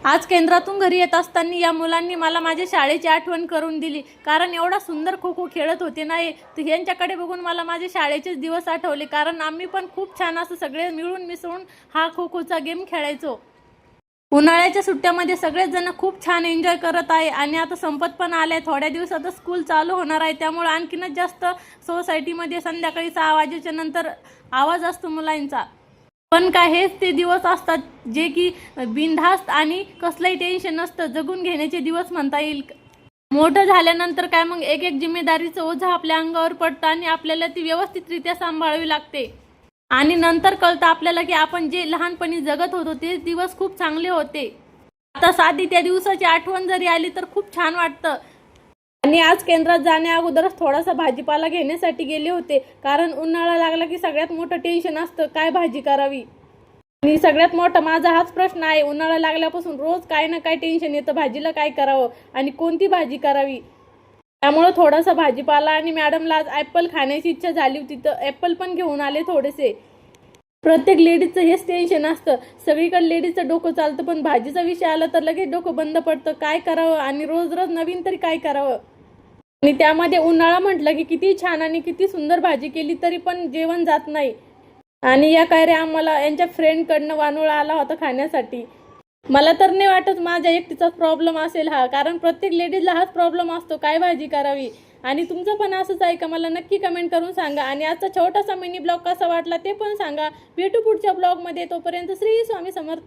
आज केंद्रातून घरी येत असताना या मुलांनी मला माझ्या शाळेची आठवण करून दिली, कारण एवढा सुंदर खो खो खेळत होते नाही तर यांच्याकडे बघून मला माझे शाळेचेच दिवस आठवले, कारण आम्ही पण खूप छान असं सगळे मिळून मिसळून हा खो खोचा गेम खेळायचो। उन्हाळ्याच्या सुट्ट्यामध्ये सगळेच जण खूप छान एन्जॉय करत आहे आणि आता संपत पण आले। थोड्या दिवसातच स्कूल चालू होणार आहे, त्यामुळे आणखीनच जास्त सोसायटीमध्ये संध्याकाळी 6 वाजेच्या नंतर आवाज असतो मुलांचा। पण काय हेच ते दिवस असतात जे की बिनधास्त आणि कसलंही टेन्शन नसतं, जगून घेण्याचे दिवस म्हणता येईल। मोठं झाल्यानंतर काय मग एक एक जिम्मेदारीचं ओझं आपल्या अंगावर पडतं आणि आपल्याला ती व्यवस्थितरित्या सांभाळावी लागते। आणि नंतर कळतं आपल्याला की आपण जे लहानपणी जगत होतो ते दिवस खूप चांगले होते। आता साधी त्या दिवसाची आठवण जरी आली तर खूप छान वाटतं। आणि आज केंद्रात जाण्या अगोदरच थोडासा भाजीपाला घेण्यासाठी गेले होते, कारण उन्हाळा लागला की सगळ्यात मोठं टेन्शन असतं काय भाजी करावी। आणि सगळ्यात मोठा माझा हाच प्रश्न आहे, उन्हाळा लागल्यापासून रोज काय ना काय टेन्शन येतं, भाजीला काय करावं आणि कोणती भाजी करावी। त्यामुळे थोडासा भाजीपाला आणि मॅडमला आज ॲपल खाण्याची इच्छा झाली होती तर ॲपल पण घेऊन आले थोडेसे। प्रत्येक लेडीजचं हेच टेन्शन असतं, सगळीकडे लेडीजचं डोकं चालतं, पण भाजीचा विषय आला तर लगेच डोकं बंद पडतं, काय करावं आणि रोज रोज नवीन तरी काय करावं। आणि त्यामध्ये उन्हाळा म्हटलं की किती छान आणि किती सुंदर भाजी केली तरी पण जेवण जात नाही। आणि या काय रे आम्हाला यांच्या फ्रेंडकडनं वानोळा आला होता खाण्यासाठी। मला तर नाही वाटत माझ्या एकटीचाच प्रॉब्लेम असेल हा, कारण प्रत्येक लेडीजला हाच प्रॉब्लेम असतो काय भाजी करावी। आणि तुमचं पण असंच आहे का मला नक्की कमेंट करून सांगा। आणि आजचा छोटासा मिनी ब्लॉग कसा वाटला ते पण सांगा। भेटू पुढच्या ब्लॉगमध्ये, तोपर्यंत श्री स्वामी समर्थ।